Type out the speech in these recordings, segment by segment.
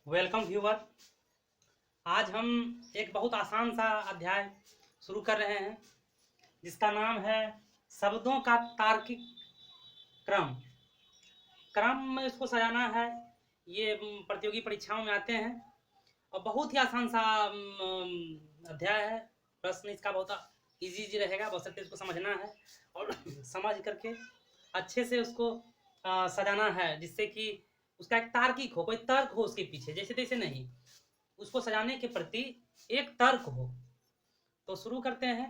Welcome viewer. आज हम एक बहुत आसान सा अध्याय शुरू कर रहे हैं जिसका नाम है शब्दों का तार्किक क्रम। क्रम में इसको सजाना है। ये प्रतियोगी परीक्षाओं में आते हैं और बहुत ही आसान सा अध्याय है। प्रश्न इसका बहुत इजी रहेगा, बशर्ते इसको समझना है और समझ करके अच्छे से उसको सजाना है, जिससे कि उसका एक तार्किक हो, कोई तर्क हो उसके पीछे, जैसे तैसे नहीं, उसको सजाने के प्रति एक तर्क हो। तो शुरू करते हैं।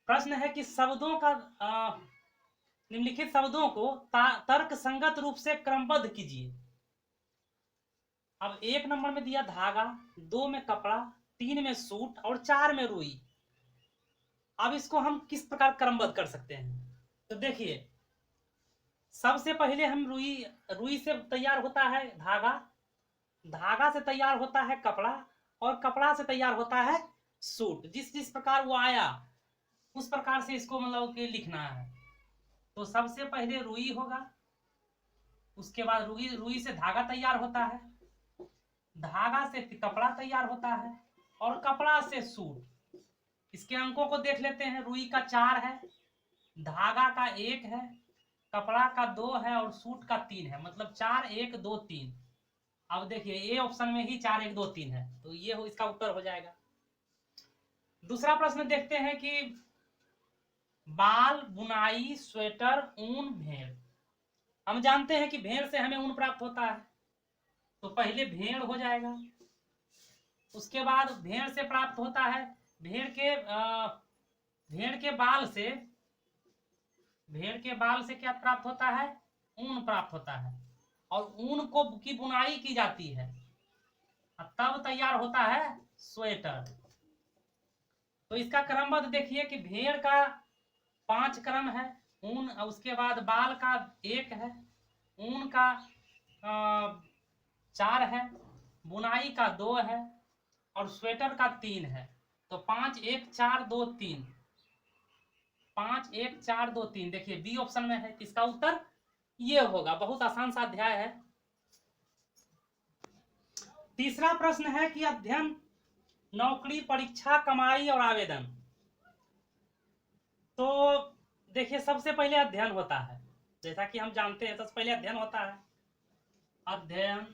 प्रश्न है कि शब्दों का निम्नलिखित शब्दों को तर्क संगत रूप से क्रमबद्ध कीजिए। अब 1 नंबर में दिया धागा, 2 में कपड़ा, 3 में सूट और 4 में रुई। अब इसको हम किस प्रकार क्रमबद्ध कर सकते हैं? तो देखिए, सबसे पहले हम रुई से तैयार होता है धागा, धागा से तैयार होता है कपड़ा और कपड़ा से तैयार होता है सूट। जिस जिस प्रकार वो आया उस प्रकार से इसको मतलब कि लिखना है। तो सबसे पहले रुई होगा, उसके बाद रुई से धागा तैयार होता है, धागा से कपड़ा तैयार होता है और कपड़ा से सूट। इसके अंकों को देख लेते हैं। रुई का 4 है, धागा का 1 है, कपड़ा का 2 है और सूट का 3 है, मतलब 4 1 2 3। अब देखिए, ए ऑप्शन में ही 4 1 2 3 है, तो ये इसका उत्तर हो जाएगा। दूसरा प्रश्न देखते हैं कि बाल, बुनाई, स्वेटर, ऊन, भेड़। हम जानते हैं कि भेड़ से हमें ऊन प्राप्त होता है, तो पहले भेड़ हो जाएगा। उसके बाद भेड़ से प्राप्त होता है, भेड़ के बाल से क्या प्राप्त होता है? ऊन प्राप्त होता है और ऊन को की बुनाई की जाती है, तब तैयार होता है स्वेटर। तो इसका क्रमबद्ध देखिए कि भेड़ का 5 क्रम है, ऊन, उसके बाद बाल का 1 है, ऊन का 4 है, बुनाई का 2 है और स्वेटर का 3 है। तो 5 1 4 2 3, 5 1 4 2 3। देखिए बी ऑप्शन में है, इसका उत्तर ये होगा। बहुत आसान सा अध्याय है। तीसरा प्रश्न है कि अध्ययन, नौकरी, परीक्षा, कमाई और आवेदन। तो देखिए, सबसे पहले अध्ययन होता है, जैसा कि हम जानते हैं, सबसे पहले अध्ययन होता है, अध्ययन।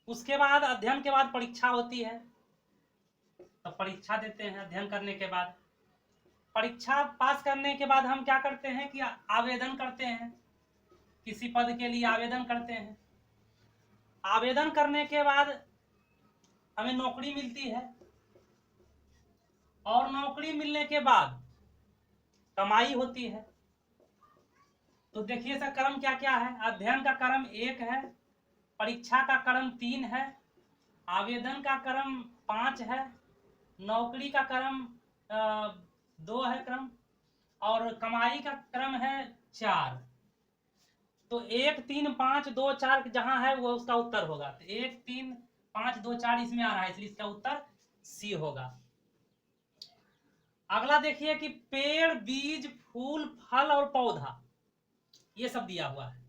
उसके बाद अध्ययन के बाद परीक्षा होती है, तो परीक्षा देते हैं अध्ययन करने के बाद। परीक्षा पास करने के बाद हम क्या करते हैं कि आवेदन करते हैं, किसी पद के लिए आवेदन करते हैं। आवेदन करने के बाद हमें नौकरी मिलती है और नौकरी मिलने के बाद कमाई होती है। तो देखिए सर, क्रम क्या क्या है। अध्ययन का क्रम 1 है, परीक्षा का क्रम 3 है, आवेदन का क्रम 5 है, नौकरी का क्रम 2 है क्रम, और कमाई का क्रम है 4। तो 1 3 5 2 4 जहां है वो उसका उत्तर होगा। तो 1 3 5 2 4 इसमें आ रहा है, इसलिए इसका उत्तर सी होगा। अगला देखिए कि पेड़, बीज, फूल, फल और पौधा, ये सब दिया हुआ है।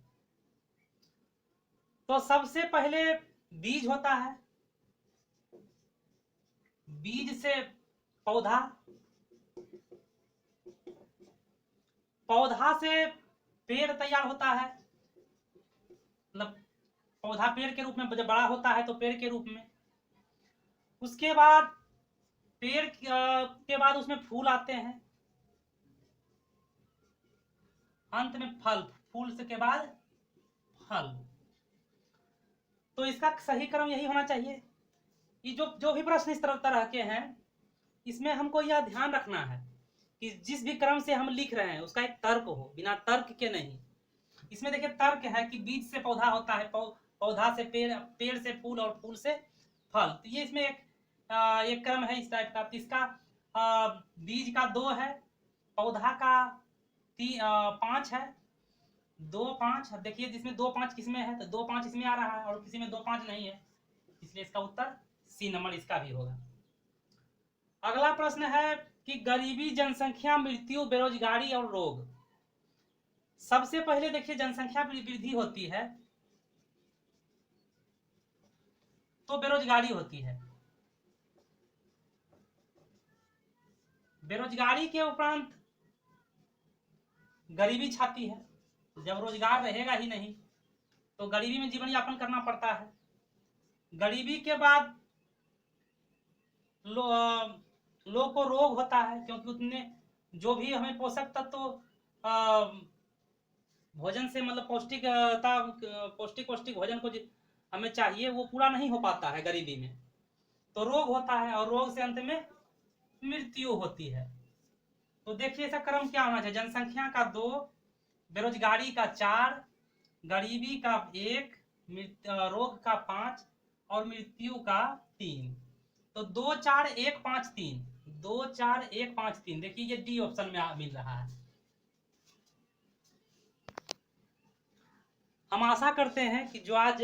तो सबसे पहले बीज होता है, बीज से पौधा, पौधा से पेड़ तैयार होता है, मतलब पौधा पेड़ के रूप में जब बड़ा होता है तो पेड़ के रूप में। उसके बाद पेड़ के बाद उसमें फूल आते हैं, अंत में फल, फूल से के बाद फल। तो इसका सही क्रम यही होना चाहिए। ये जो भी प्रश्न इस तरह के हैं, इसमें हमको यह ध्यान रखना है कि जिस भी क्रम से हम लिख रहे हैं उसका एक तर्क हो, बिना तर्क के नहीं। इसमें देखिए तर्क है कि बीज से पौधा होता है, पौधा से पेड़, पेड़ से फूल और फूल से फल। तो ये इसमें एक क्रम है इस टाइप का। इसका बीज का 2 है, पौधा का 5 है, 2 5। देखिए जिसमें 2 5 किसमें है, तो 2 5 इसमें आ रहा है और किसी में 2 5 नहीं है, इसलिए इसका उत्तर सी नंबर इसका भी होगा। अगला प्रश्न है कि गरीबी, जनसंख्या, मृत्यु, बेरोजगारी और रोग। सबसे पहले देखिए जनसंख्या वृद्धि होती है, तो बेरोजगारी होती है। बेरोजगारी के उपरांत गरीबी छाती है। जब रोजगार रहेगा ही नहीं तो गरीबी में जीवन यापन करना पड़ता है। गरीबी के बाद लोग को रोग होता है, क्योंकि उतने जो भी हमें पोषक तत्व तो भोजन से मतलब पौष्टिक भोजन को हमें चाहिए वो पूरा नहीं हो पाता है गरीबी में, तो रोग होता है और रोग से अंत में मृत्यु होती है। तो देखिए इसका क्रम क्या होना चाहिए, जनसंख्या का 2, बेरोजगारी का 4, गरीबी का 1, रोग का 5 और मृत्यु का 3। तो 2 4 1 5 3, 2 4 1 5 3। देखिए ये डी ऑप्शन में मिल रहा है। हम आशा करते हैं कि जो आज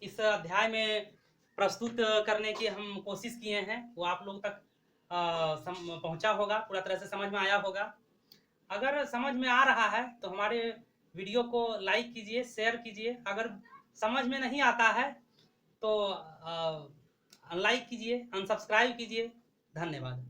इस अध्याय में प्रस्तुत करने की हम कोशिश किए हैं वो आप लोग तक पहुंचा होगा, पूरा तरह से समझ में आया होगा। अगर समझ में आ रहा है तो हमारे वीडियो को लाइक कीजिए, शेयर कीजिए। अगर समझ में नहीं आता है तो अनलाइक कीजिए, अनसब्सक्राइब कीजिए। धन्यवाद।